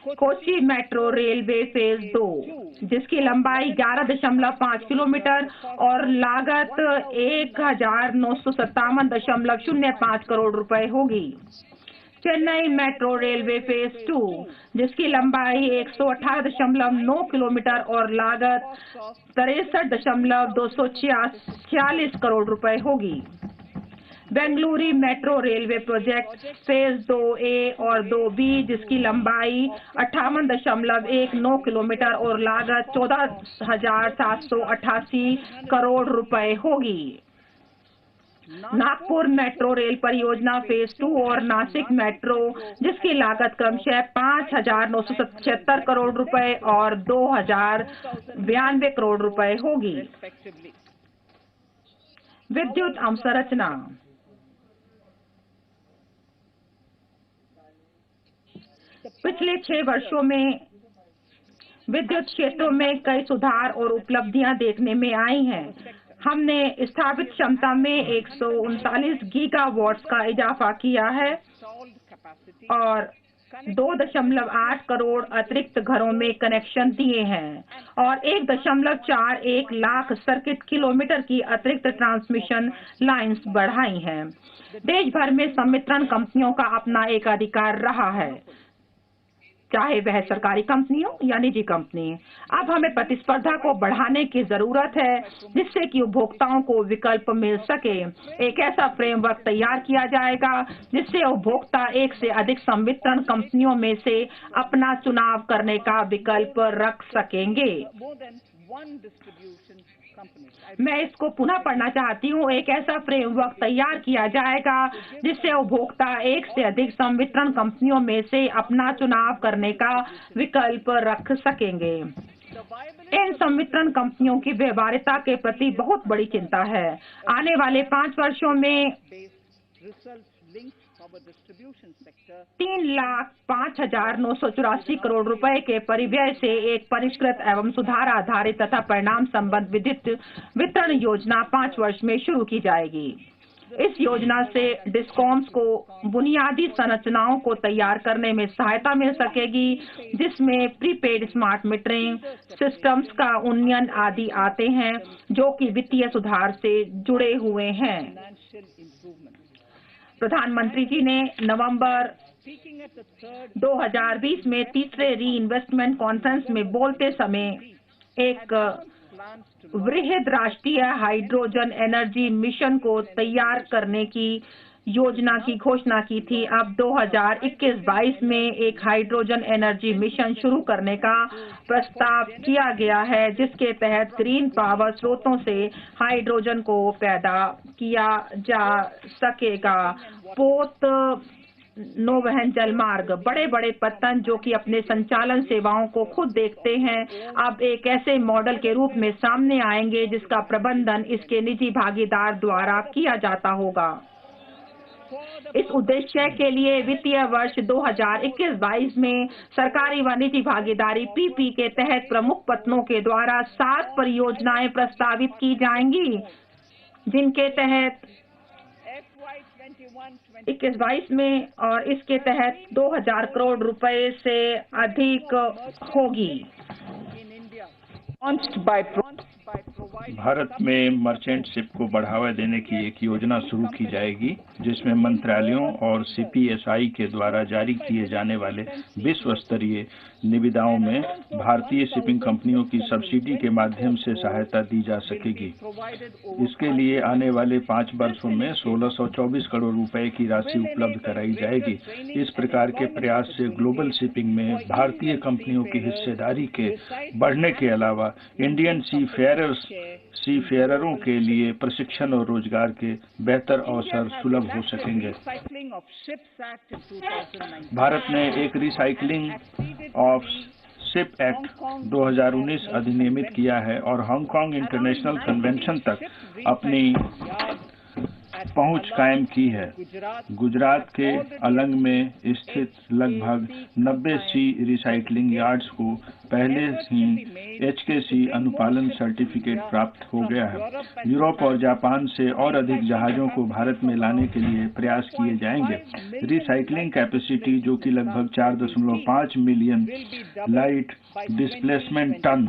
Kochi metro railway phase 2, जिसकी लंबाई 11.5 kilometre और लागत 1957.05 करोड़ रुपए होगी। चेन्नई मेट्रो रेलवे फेज 2, जिसकी लंबाई 118.9 किलोमीटर और लागत 63.246 करोड़ रुपए होगी। Bengaluru metro railway project phase 2A और 2B, जिसकी लंबाई 58.19 किलोमीटर और लागत 14,788 करोड़ रुपए होगी। नागपुर मेट्रो रेल परियोजना फेज 2 और नासिक मेट्रो, जिसकी लागत क्रमशः 5,976 करोड़ रुपए और 2,092 करोड़ रुपए होगी। विद्युत अवसंरचना। पिछले 6 वर्षों में विद्युत क्षेत्रों में कई सुधार और उपलब्धियां देखने में आई हैं। हमने स्थापित क्षमता में 139 गीगावाट्स का इजाफा किया है और 2.8 करोड़ अतिरिक्त घरों में कनेक्शन दिए हैं और 1.41 लाख सर्किट किलोमीटर की अतिरिक्त ट्रांसमिशन लाइंस बढ़ाई हैं। देश भर में संवितरण कंपनियों का अपना एक अधिकार रहा है, चाहे वह सरकारी कंपनी हो या निजी कंपनी। अब हमें प्रतिस्पर्धा को बढ़ाने की जरूरत है, जिससे कि उपभोक्ताओं को विकल्प मिल सके। एक ऐसा फ्रेमवर्क तैयार किया जाएगा जिससे उपभोक्ता एक से अधिक संवितरण कंपनियों में से अपना चुनाव करने का विकल्प रख सकेंगे। मैं इसको पुनः पढ़ना चाहती हूँ। एक ऐसा फ्रेमवर्क तैयार किया जाएगा जिससे उपभोक्ता एक से अधिक संवितरण कंपनियों में से अपना चुनाव करने का विकल्प रख सकेंगे। इन संवितरण कंपनियों की व्यवहार्यता के प्रति बहुत बड़ी चिंता है। आने वाले 5 वर्षों में 3,05,984 करोड़ रुपए के परिव्यय से एक परिष्कृत एवं सुधार आधारित तथा परिणाम संबद्ध विद्युत वितरण योजना 5 वर्ष में शुरू की जाएगी। इस योजना से डिस्कॉम्स को बुनियादी संरचनाओं को तैयार करने में सहायता मिल सकेगी, जिसमें प्रीपेड स्मार्ट मीटरिंग सिस्टम्स का उन्नयन आदि आते हैं, जो कि वित्तीय सुधार से जुड़े हुए हैं। प्रधानमंत्री जी ने नवंबर 2020 में तीसरे री इन्वेस्टमेंट कॉन्फ्रेंस में बोलते समय एक वृहद राष्ट्रीय हाइड्रोजन एनर्जी मिशन को तैयार करने की योजना की घोषणा की थी। अब 2021-22 में एक हाइड्रोजन एनर्जी मिशन शुरू करने का प्रस्ताव किया गया है, जिसके तहत ग्रीन पावर स्रोतों से हाइड्रोजन को पैदा किया जा सकेगा। पोत नौवहन जलमार्ग, बड़े बड़े पत्तन जो कि अपने संचालन सेवाओं को खुद देखते हैं, अब एक ऐसे मॉडल के रूप में सामने आएंगे जिसका प्रबंधन इसके निजी भागीदार द्वारा किया जाता होगा। इस उद्देश्य के लिए वित्तीय वर्ष 2021-22 में सरकारी व निजी भागीदारी पीपी के तहत प्रमुख पत्तनों के द्वारा 7 परियोजनाएं प्रस्तावित की जाएंगी, जिनके तहत 21-22 में और इसके तहत 2,000 करोड़ रुपए से अधिक होगी। भारत में मर्चेंट शिप को बढ़ावा देने की एक योजना शुरू की जाएगी, जिसमें मंत्रालयों और सीपीएसआई के द्वारा जारी किए जाने वाले विश्व स्तरीय निविदाओं में भारतीय शिपिंग कंपनियों की सब्सिडी के माध्यम से सहायता दी जा सकेगी। इसके लिए आने वाले 5 वर्षों में 1624 करोड़ रुपए की राशि उपलब्ध कराई जाएगी। इस प्रकार के प्रयास से ग्लोबल शिपिंग में भारतीय कंपनियों की हिस्सेदारी के बढ़ने के अलावा इंडियन सीफेयररों के लिए प्रशिक्षण और रोजगार के बेहतर अवसर सुलभ हो सकेंगे। भारत ने एक रिसाइकलिंग ऑफ शिप एक्ट 2019 अधिनियमित किया है और हांगकांग इंटरनेशनल कन्वेंशन तक अपनी पहुंच कायम की है। गुजरात के अलंग में स्थित लगभग 90 सी रिसाइकलिंग यार्ड्स को पहले ही HKC अनुपालन सर्टिफिकेट प्राप्त हो गया है। यूरोप और जापान से और अधिक जहाजों को भारत में लाने के लिए प्रयास किए जाएंगे। रिसाइकलिंग कैपेसिटी, जो कि लगभग 4.5 million light displacement tonne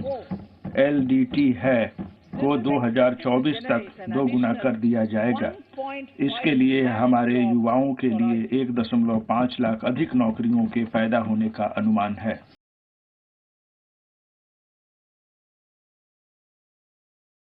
LDT है, को 2024 तक 2 गुना कर दिया जाएगा। इसके लिए हमारे युवाओं के लिए 1.5 लाख अधिक नौकरियों के पैदा होने का अनुमान है।